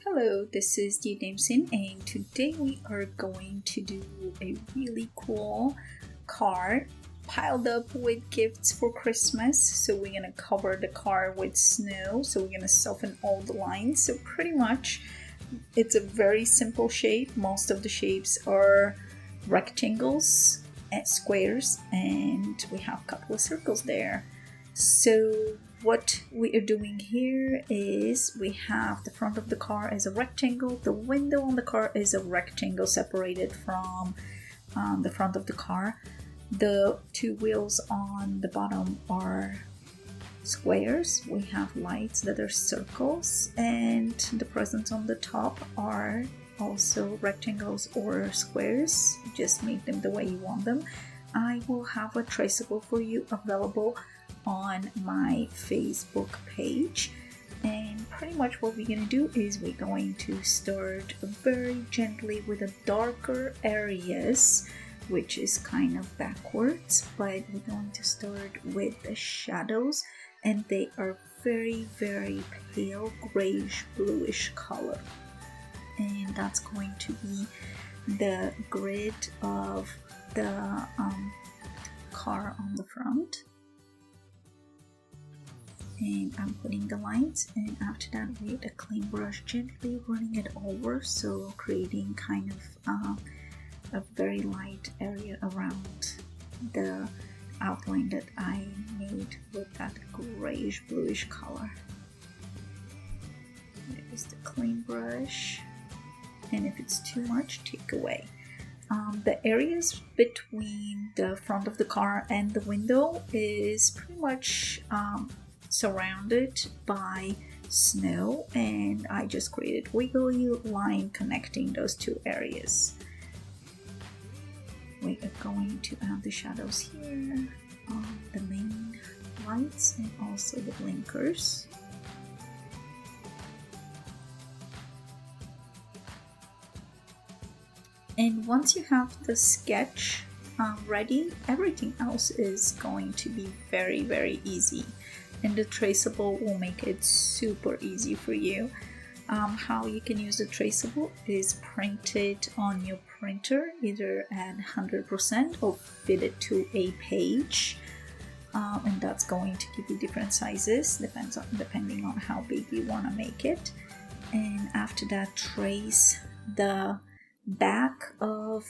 Hello, this is Damson, and today we are going to do a really cool card piled up with gifts for Christmas. So we're gonna cover the card with snow, so we're gonna soften all the lines. So pretty much it's a very simple shape. Most of the shapes are rectangles and squares, and we have a couple of circles there. So what we are doing here is we have the front of the car as a rectangle, the window on the car is a rectangle separated from the front of the car. The two wheels on the bottom are squares. We have lights that are circles, and the presents on the top are also rectangles or squares. Just make them the way you want them. I will have a traceable for you available on my Facebook page, and pretty much what we're going to do is we're going to start very gently with the darker areas, which is kind of backwards, but we're going to start with the shadows, and they are very pale grayish bluish color, and that's going to be the grid of the car on the front. And I'm putting the lines, and after that with a clean brush gently running it over, so creating kind of a very light area around the outline that I made with that grayish bluish color. There is the clean brush, and if it's too much, take away. The areas between the front of the car and the window is pretty much surrounded by snow, and I just created wiggly line connecting those two areas. We are going to add the shadows here on the main lights and also the blinkers. And once you have the sketch ready, everything else is going to be very easy. And the traceable will make it super easy for you. How you can use the traceable is print it on your printer, either at 100% or fit it to a page, and that's going to give you different sizes depending on how big you want to make it. And after that, trace the back of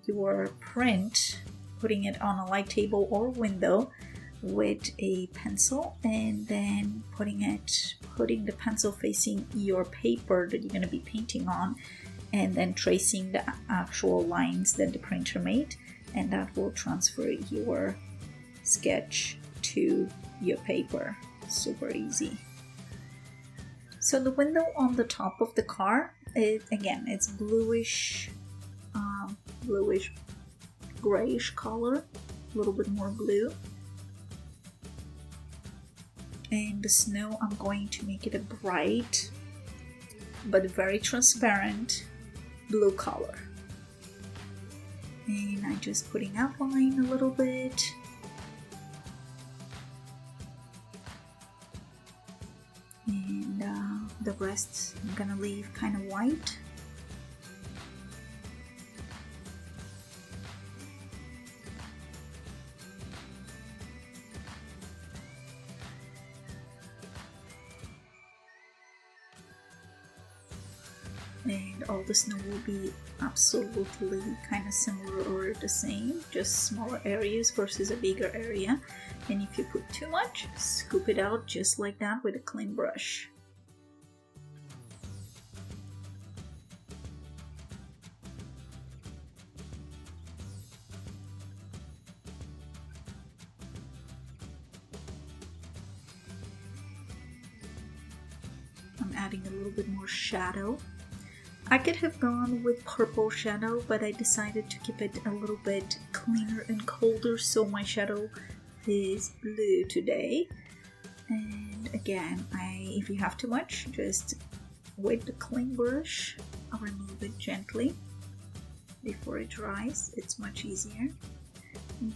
your print, putting it on a light table or window with a pencil, and then putting the pencil facing your paper that you're going to be painting on, and then tracing the actual lines that the printer made, and that will transfer your sketch to your paper. Super easy. So the window on the top of the car, it's bluish grayish color, a little bit more blue. And the snow, I'm going to make it a bright but very transparent blue color. And I'm just putting outline a little bit. And the rest I'm gonna leave kind of white. And all the snow will be absolutely kind of similar or the same, just smaller areas versus a bigger area. And if you put too much, scoop it out just like that with a clean brush. I'm adding a little bit more shadow. I could have gone with purple shadow, but I decided to keep it a little bit cleaner and colder, so my shadow is blue today. And again, if you have too much, just with the clean brush, I'll remove it gently before it dries. It's much easier.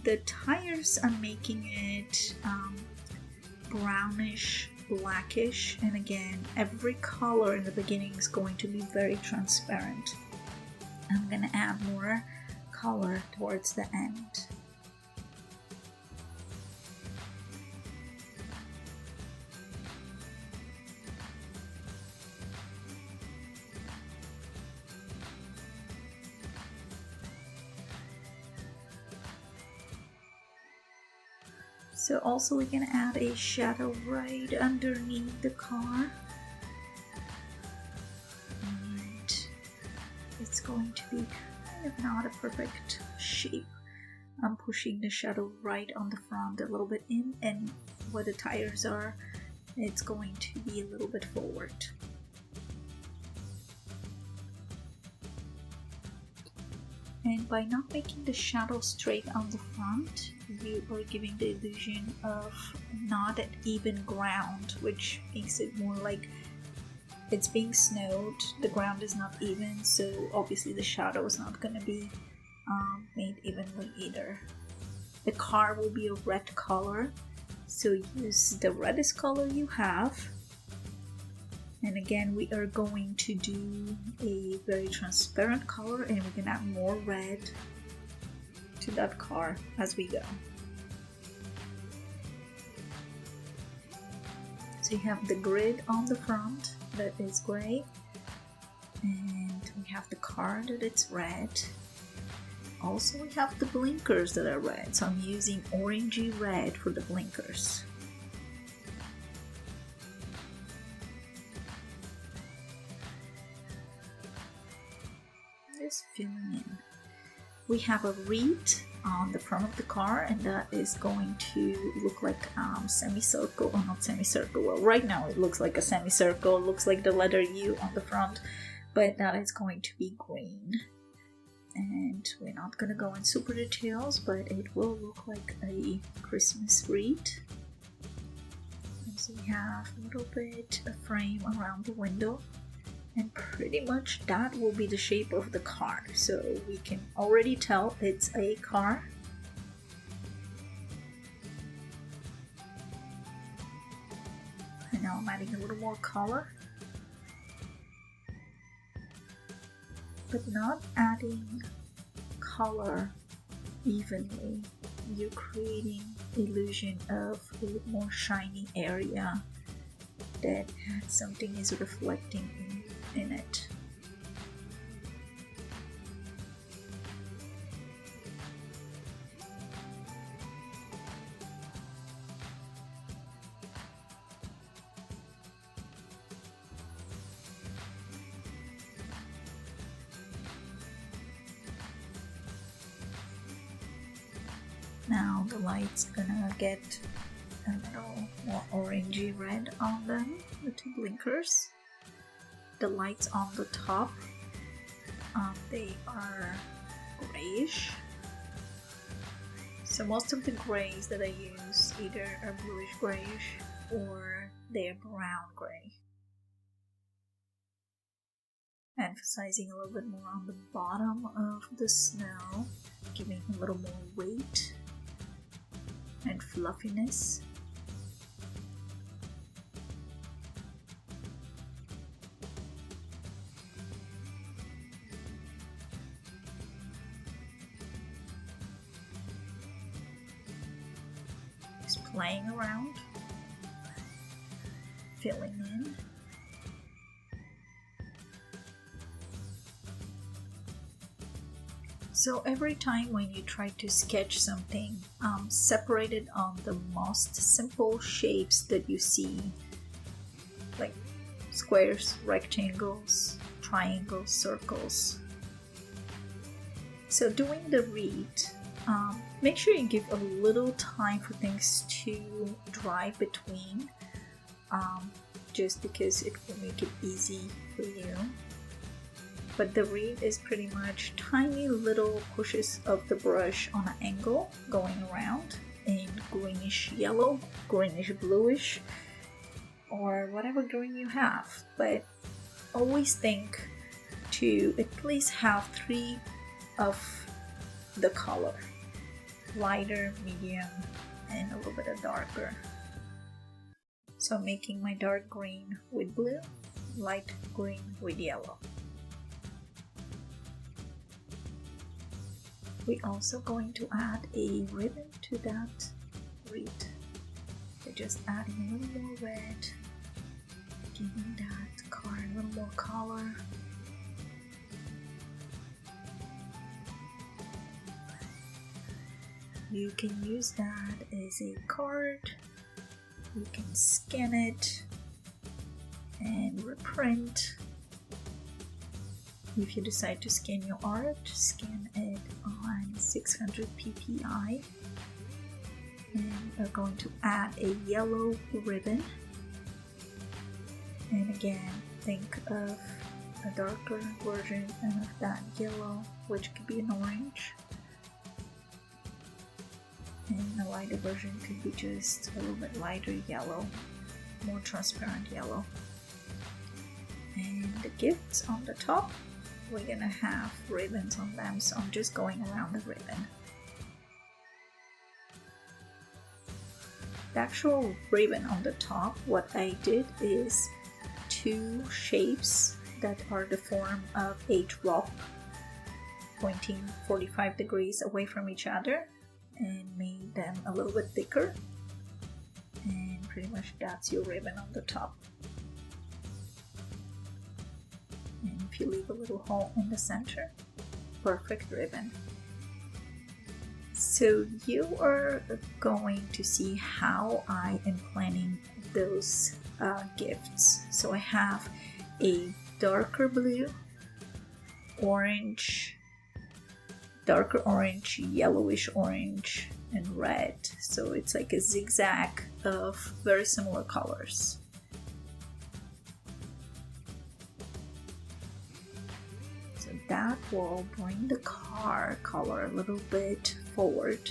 The tires, I'm making it brownish blackish, and again, every color in the beginning is going to be very transparent. I'm gonna add more color towards the end. So also we're gonna add a shadow right underneath the car. And it's going to be kind of not a perfect shape. I'm pushing the shadow right on the front a little bit in, and where the tires are, it's going to be a little bit forward. And by not making the shadow straight on the front, you are giving the illusion of not an even ground, which makes it more like it's being snowed, the ground is not even, so obviously the shadow is not going to be made evenly either. The car will be a red color, so use the reddest color you have. And again, we are going to do a very transparent color, and we can add more red to that car as we go. So you have the grid on the front that is gray, and we have the car that it's red. Also, we have the blinkers that are red, so I'm using orangey red for the blinkers. Just filling in. We have a wreath on the front of the car, and that is going to look like semicircle, or not semicircle. Well, right now it looks like a semicircle. It looks like the letter U on the front, but that is going to be green. And we're not gonna go in super details, but it will look like a Christmas wreath. And so we have a little bit of frame around the window. And pretty much that will be the shape of the car, so we can already tell it's a car. And now I'm adding a little more color, but not adding color evenly. You're creating illusion of a more shiny area that something is reflecting in it. Now the light's gonna get a little more orangey red on them, the two blinkers. The lights on the top, they are grayish. So most of the grays that I use either are bluish grayish or they're brown gray. Emphasizing a little bit more on the bottom of the snow, giving a little more weight and fluffiness. Just playing around, filling in. So every time when you try to sketch something, separate it on the most simple shapes that you see, like squares, rectangles, triangles, circles. So doing the wreath, make sure you give a little time for things to dry between, just because it will make it easy for you. But the wreath is pretty much tiny little pushes of the brush on an angle going around in greenish yellow, greenish bluish, or whatever green you have. But always think to at least have 3 of the color: lighter, medium, and a little bit of darker. So I'm making my dark green with blue, light green with yellow. We're also going to add a ribbon to that wreath. So just adding a little more red, giving that card a little more color. You can use that as a card. You can scan it and reprint. If you decide to scan your art, scan it on 600 ppi. And we're going to add a yellow ribbon. And again, think of a darker version of that yellow, which could be an orange. And a lighter version could be just a little bit lighter yellow, more transparent yellow. And the gifts on the top, we're gonna have ribbons on them, so I'm just going around the ribbon. The actual ribbon on the top, what I did is two shapes that are the form of a drop pointing 45 degrees away from each other, and made them a little bit thicker, and pretty much that's your ribbon on the top. And if you leave a little hole in the center, perfect ribbon. So you are going to see how I am planning those gifts. So I have a darker blue, orange, darker orange, yellowish orange, and red. So it's like a zigzag of very similar colors. So that will bring the car color a little bit forward.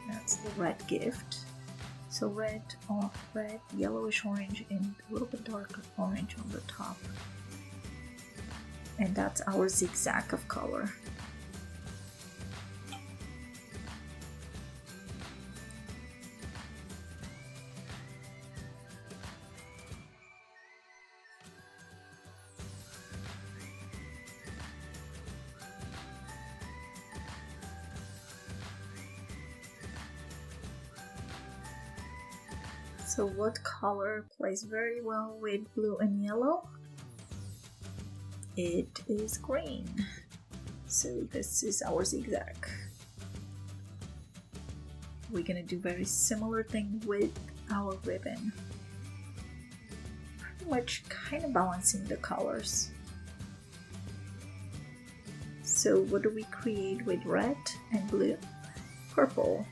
That's the red gift. So red, yellowish orange, and a little bit darker orange on the top. And that's our zigzag of color. So what color plays very well with blue and yellow? It is green. So this is our zigzag. We're gonna do very similar thing with our ribbon. Pretty much kind of balancing the colors. So what do we create with red and blue? Purple.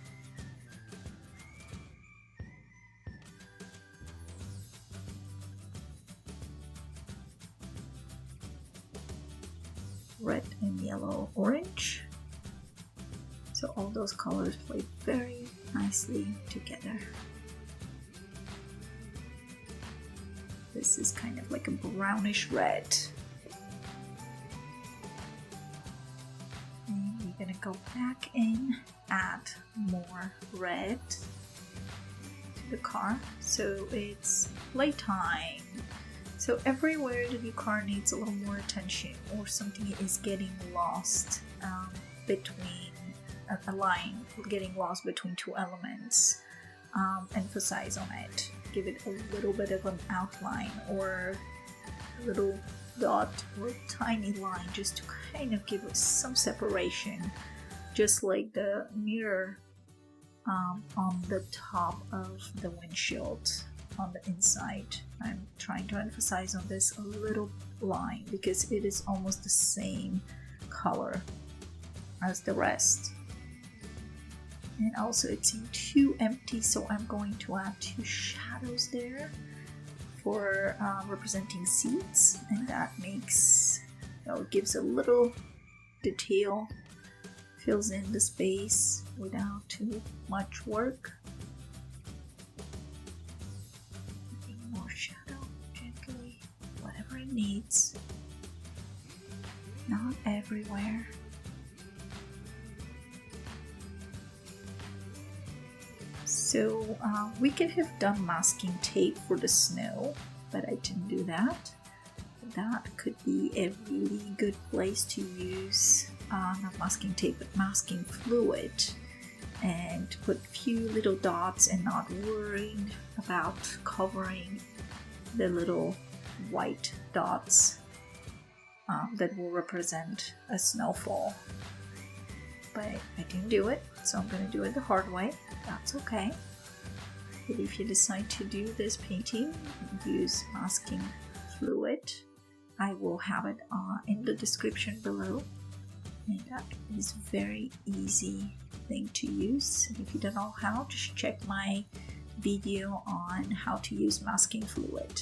Red and yellow, orange. So all those colors play very nicely together. This is kind of like a brownish red. And we're gonna go back in, add more red to the car. So it's playtime. So everywhere that your car needs a little more attention or something is getting lost between a line, getting lost between two elements, emphasize on it. Give it a little bit of an outline or a little dot or tiny line just to kind of give it some separation, just like the mirror on the top of the windshield. On the inside, I'm trying to emphasize on this a little line because it is almost the same color as the rest. And also it seemed too empty, so I'm going to add two shadows there for representing seats, and that makes, gives a little detail, fills in the space without too much work. More shadow, gently, whatever it needs, not everywhere. So we could have done masking tape for the snow, but I didn't do that. That could be a really good place to use not masking tape but masking fluid, and put a few little dots and not worrying about covering the little white dots that will represent a snowfall. But I didn't do it, so I'm going to do it the hard way. That's okay. But if you decide to do this painting, use masking fluid. I will have it in the description below. And that is very easy thing to use. If you don't know how, just check my video on how to use masking fluid.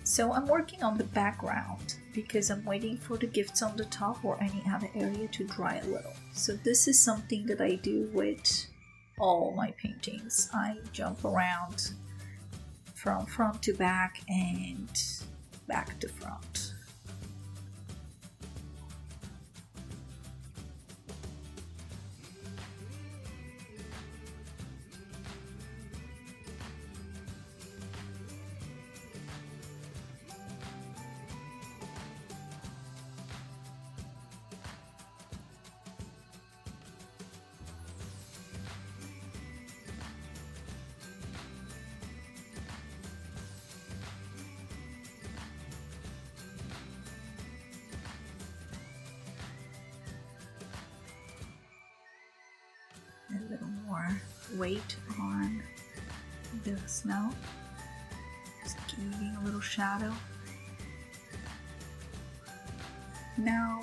So I'm working on the background because I'm waiting for the gifts on the top or any other area to dry a little. So this is something that I do with all my paintings. I jump around from front to back and back to front. A little more weight on the snow, just giving a little shadow. Now,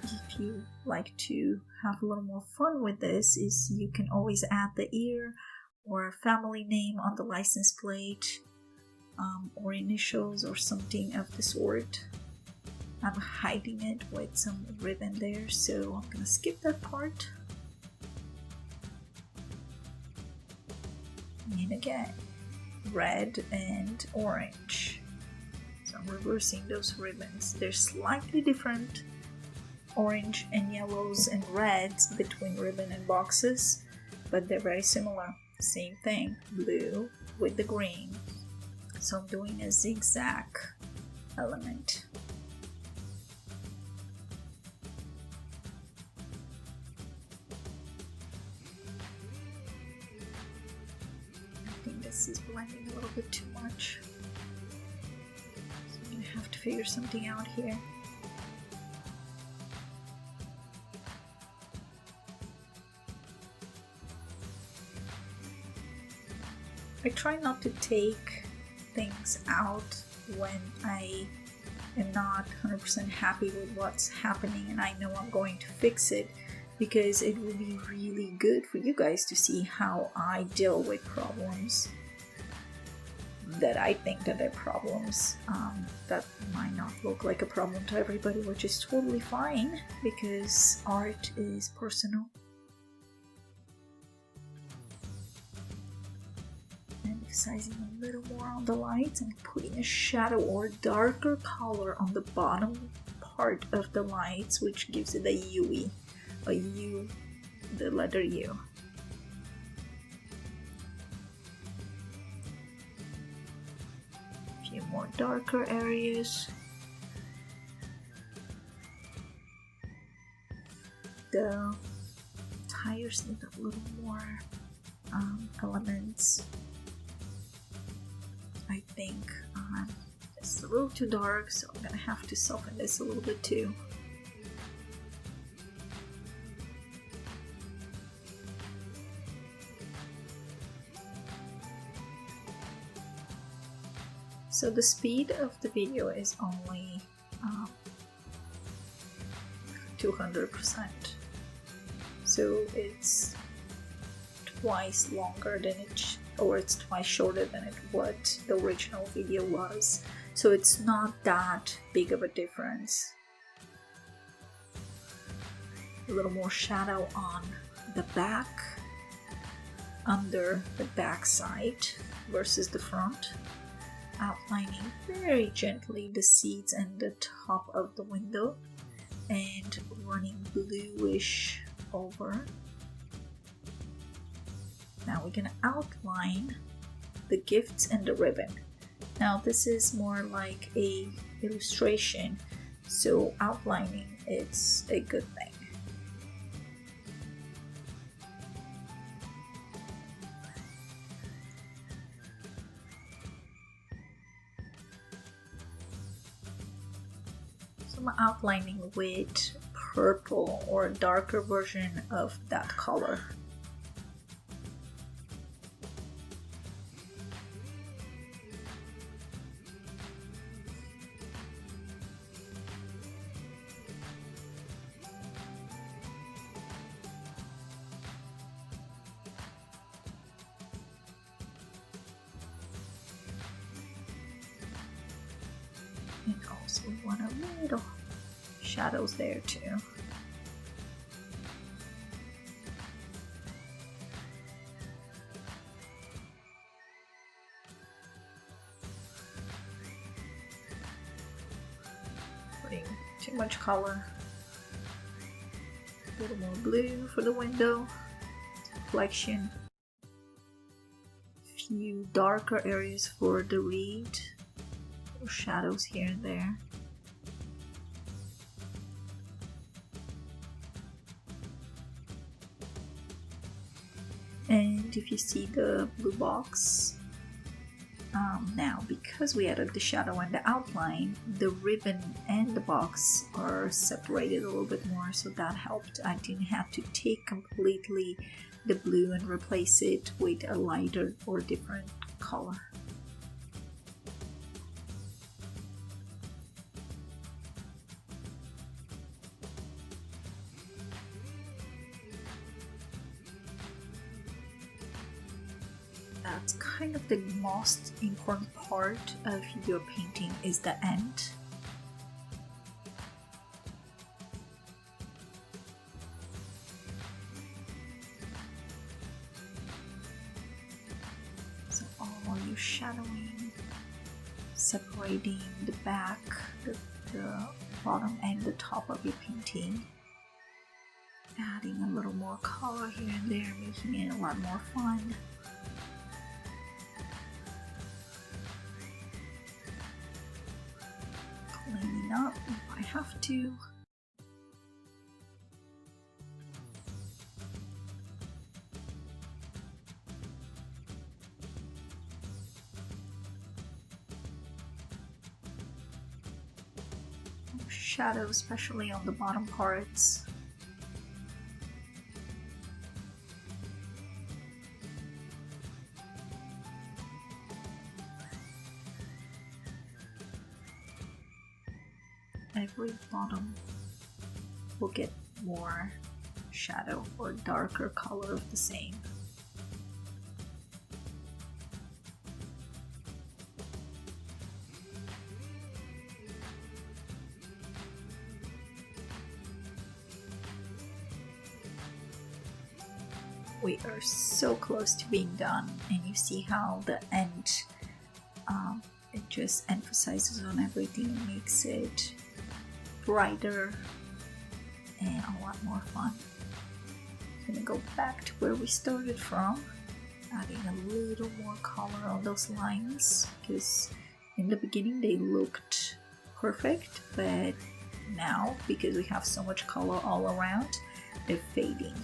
if you like to have a little more fun with this, is you can always add the ear or a family name on the license plate, or initials or something of the sort. I'm hiding it with some ribbon there, so I'm gonna skip that part. And again, red and orange. So I'm reversing those ribbons. They're slightly different, orange and yellows and reds between ribbon and boxes, but they're very similar. Same thing, blue with the green. So I'm doing a zigzag element. This is blending a little bit too much, so I'm going to have to figure something out here. I try not to take things out when I am not 100% happy with what's happening and I know I'm going to fix it, because it will be really good for you guys to see how I deal with problems that I think that they're problems. That might not look like a problem to everybody, which is totally fine because art is personal. And emphasizing a little more on the lights and putting a shadow or darker color on the bottom part of the lights, which gives it a U-y. A U, the letter U. A few more darker areas. The tires need a little more elements. I think it's a little too dark, so I'm gonna have to soften this a little bit too. So the speed of the video is only 200%. So it's twice longer than it's twice shorter than what the original video was. So it's not that big of a difference. A little more shadow on the back, under the back side versus the front. Outlining very gently the seats and the top of the window, and running bluish over. Now we're gonna outline the gifts and the ribbon. Now this is more like a illustration, so outlining is a good thing. So I'm outlining with purple or a darker version of that color. And also we want a little shadows there too. Putting too much color. A little more blue for the window. Reflection. Few darker areas for the reed. Little shadows here and there. And if you see the blue box, now because we added the shadow and the outline, the ribbon and the box are separated a little bit more, so that helped. I didn't have to take completely the blue and replace it with a lighter or different color. That's kind of the most important part of your painting is the end. So all your shadowing, separating the back, the bottom and the top of your painting. Adding a little more color here and there, making it a lot more fun. Cleaning up if I have to. Shadow, especially on the bottom parts. Every bottom will get more shadow or darker color of the same. We are so close to being done, and you see how the end it just emphasizes on everything and makes it brighter and a lot more fun. I'm gonna go back to where we started from, adding a little more color on those lines, because in the beginning they looked perfect, but now because we have so much color all around, they're fading.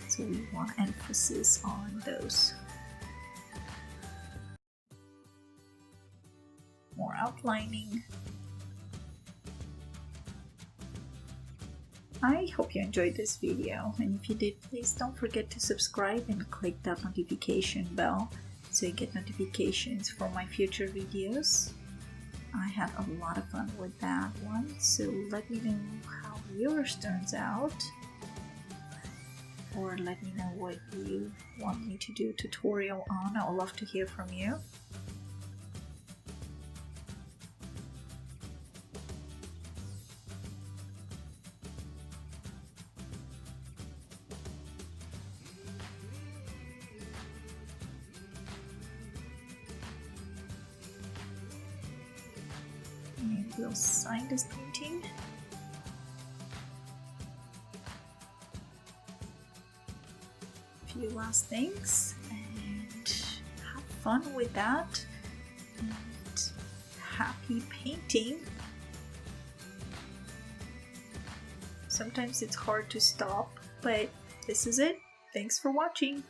So we want emphasis on those. More outlining. I hope you enjoyed this video, and if you did, please don't forget to subscribe and click that notification bell so you get notifications for my future videos. I had a lot of fun with that one, so let me know how yours turns out, or let me know what you want me to do a tutorial on. I would love to hear from you. And we'll sign this painting. last things and have fun with that. And happy painting. Sometimes it's hard to stop, but this is it. Thanks for watching.